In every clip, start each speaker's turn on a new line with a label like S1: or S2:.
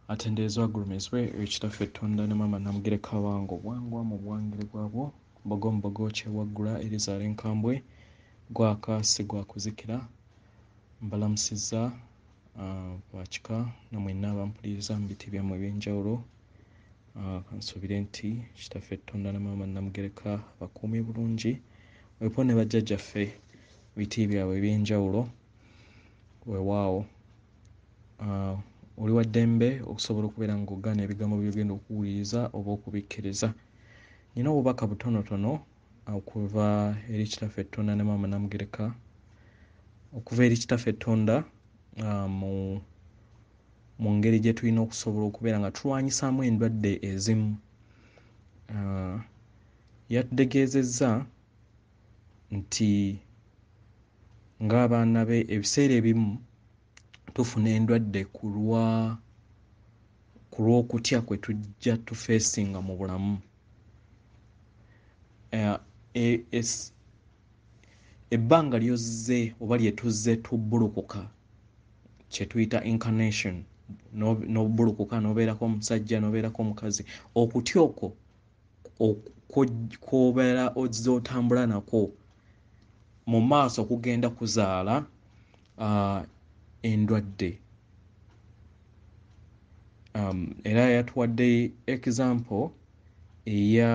S1: Atendeezwa agulumizibwe ekitaffe ettonda ne maama Namugereka Wango bwangwa mu bwangire bwabwo mbogo kyewaggula Elizabeth Nkambwe gwaka si gwa kuzikira mbalamusizza bwakika namwe n'abampuliriza mu biti byammwe eby'enjawulo nsuubire nti kitaffe ettonda ne maama Namugereka bakuumye bulungi weepo ne bajjajjaffe biti byabwe eby'enjawulo weewaawo oli wa ddembe okusobola okubeera ng'ogaana ebigambo by'ogenda okuwuliriza oba okubikkiriza. Nina obubaka butonotono okuva eri kitaffe ettonda ne maama Namugereka okuva eri kitaffe ettonda mu ngeri gye tulina okusobola okubeera nga tulwanyisaamu endwadde ezimu. Yatutegeezezza nti ng'abaana be ebiseera ebimu tufuna endwadde ku lw'okutya kwe tujja tufeesinga mu bulamu. Ebbanga ly'ozze oba lye tuzze tubbulukuka kye tuyita incarnation n'obbulukuka n'obeerako omusajja n'obeerako omukazi okutya okwo kw'obeera ozze otambula nakwo mu maaso kugenda kuzaala endwadde. Era yatuwadde example eya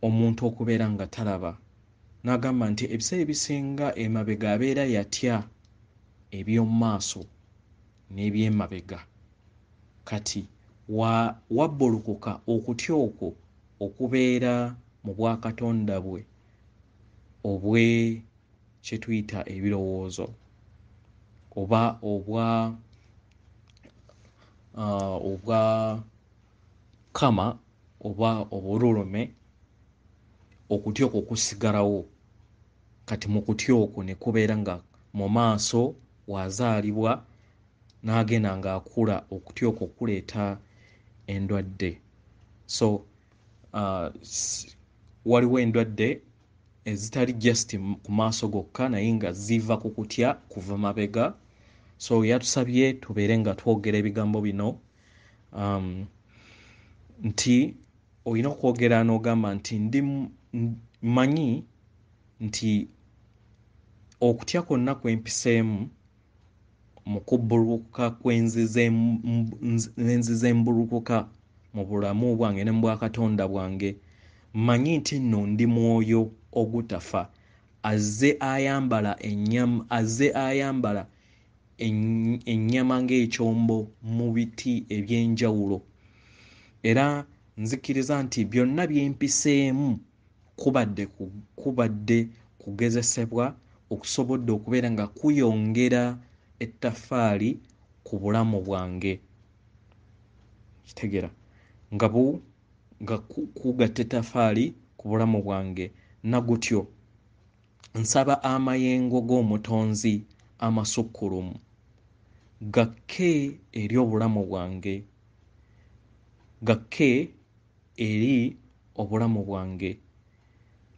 S1: omuntu okubeera nga talaba n'agamba nti ebiseera ebisinga emabega abeera yatya eby'omu maaso n'eby'emabega kati wabbulukuka okutya okwo okubeera mu bwakatonda bwe kye tuyita ebirowoozo oba obwa kama oba obululume okutya okwo kusigalawo kati mu kutya okwo ne kubeera nga mu maaso wazaalibwa n'agenda ng'akula okutya okwo kuleeta endwadde. So waliwo endwadde ezitali just ku maaso gokka naye nga ziva ku kutya kuva mabega. So yatusabye tubeere nga twogera ebigambo bino nti olina okwogera n'ogamba nti mmanyi nti okutya kwonna kwempiseemu mu kubbulukuka kw'enzize embulukuka mu bulamu bwange ne mu bwakatonda bwange mmanyi nti nno ndi mwoyo ogutafa azze ayambala ennyama ng'ekyombo mu biti eby'enjawulo era nzikiriza nti byonna byempiseemu kubadde kugezesebwa okusobodde okubeera nga kuyongera ettaffaali ku bulamu bwange. Kitegeera nga kugatta ettaffaali ku bulamu bwange nagutyo nsaba amayengo g'omutonzi amasukkulumu gakke eri obulamu bwange gakke eri obulamu bwange.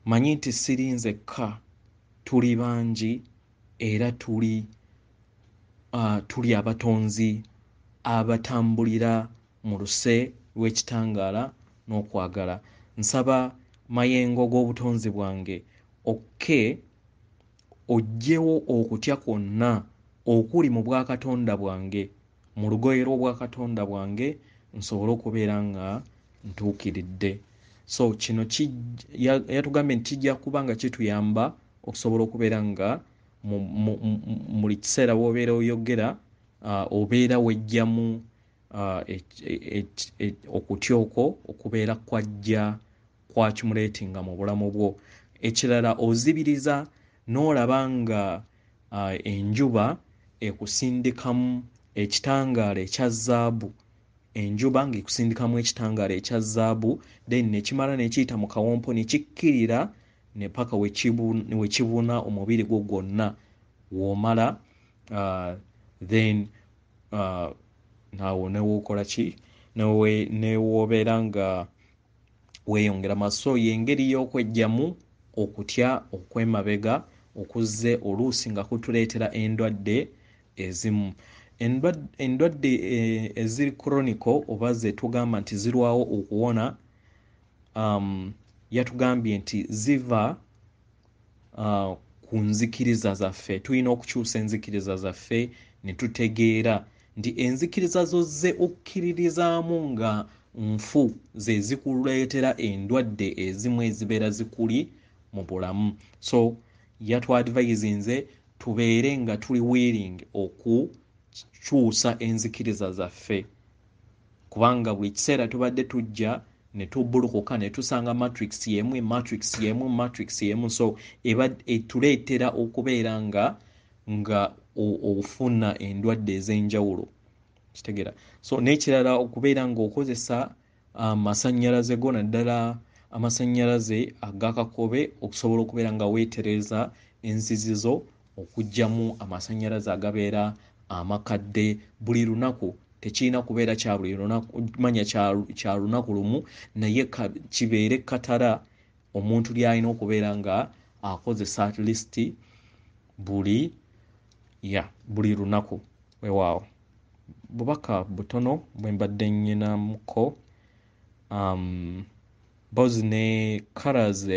S1: Manyi nti siri nzekka tuli bangi era tuli abatonzi abatambulira mu luse lw'ekitangaala n'okwagala. Nsaba mayengo g'obutonzi bwange oggyewo okutya kwonna okuli mu bwakatonda bwange mu lugoye lw'obwakatonda bwange nsobole okubeera nga ntuukiridde. So kino yatugambye nti kijja kuba nga kituyamba okusobola okubeera nga mu buli kiseera w'obeera oyogera obeera wejjamu okutya okwo okubeera kwa kimuleetinga mu bulamu bwo. Ekirala ozibiriza n'olaba nga enjuba ekusindikamu ekitangaala ekya zaabu enjuba ng'ekusindikamu ekitangaala ekya zaabu then nekimala nekiyita mu kawompo ne kikkirira ne paka we kibuna omubiri gwo gwonna w'omala then naawo newookola ki newoobeera nga weeyongera maso y'engeri y'okweggyamu okutya okw'emabega okuzze oluusi nga kutuleetera endwadde ezimu. endwadde eziri chronical oba ze tugamba nti zirwawo okuwona yatugambye nti ziva ku nzikiriza zaffe. Tulina okukyusa enzikiriza zaffe ne tutegeera nti enzikiriza zozze okukkiririzaamu nga nfu ze zikuleetera endwadde ezimu ezibeera zikuli mu bulamu. So yatwadvisinze tubeere nga tuli willing okukyusa enzikiriza zaffe, kubanga buli kiseera tubadde tujja ne tubulukuka ne tusanga matrix yemu, so etuleetera okubeera nga ofuna endwadde ez'enjawulo, kitegeera. So n'ekirala okubeera ng'okozesa amasannyalaze go naddala amasannyalaze agakakobe okusobola okubeera nga weetereza enzizizo okuggyamu amasannyalaze agabeera amakadde buli lunaku. Tekirina kubeera kya buli lunaku, manya kya lunaku lumu, naye kibeere katala omuntu ly'alina okubeera nga akozesa at least buli lunaku. Weewaawo bubaka butono bwe mbadde nnyinamuko. Bozi ne colors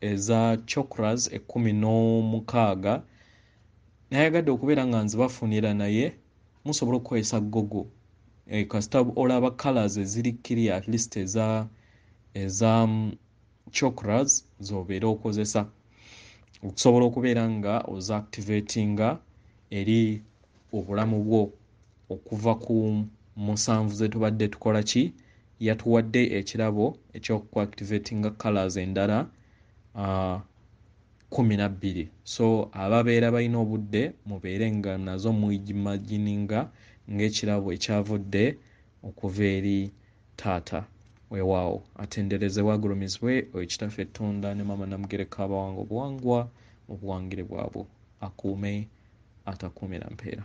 S1: eza chakras 16 nayagadde okubeera nga nzibafunira, naye musobola okukozesa Google kasita olaba colors eziri clear at least eza chakras z'obeera okozesa okusobola okubeera nga oza activatinga eri obulamu bwo okuva ku 7 ze tubadde tukola ki. Yatuwadde ekirabo ekyokuactivatinga colors endala 12. So ababeera balina obudde mubeere nga nazo muimagininga ng'ekirabo ekyavudde okuva eri taata. Weewaawo atenderezebwa agulumizibwe ekitaffe Tonda ne Mama Namugereka Abawango obuwangwa mu buwangire bwabwe, akuume atakuumira mpeera.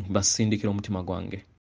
S1: Basindikira omutima gwange.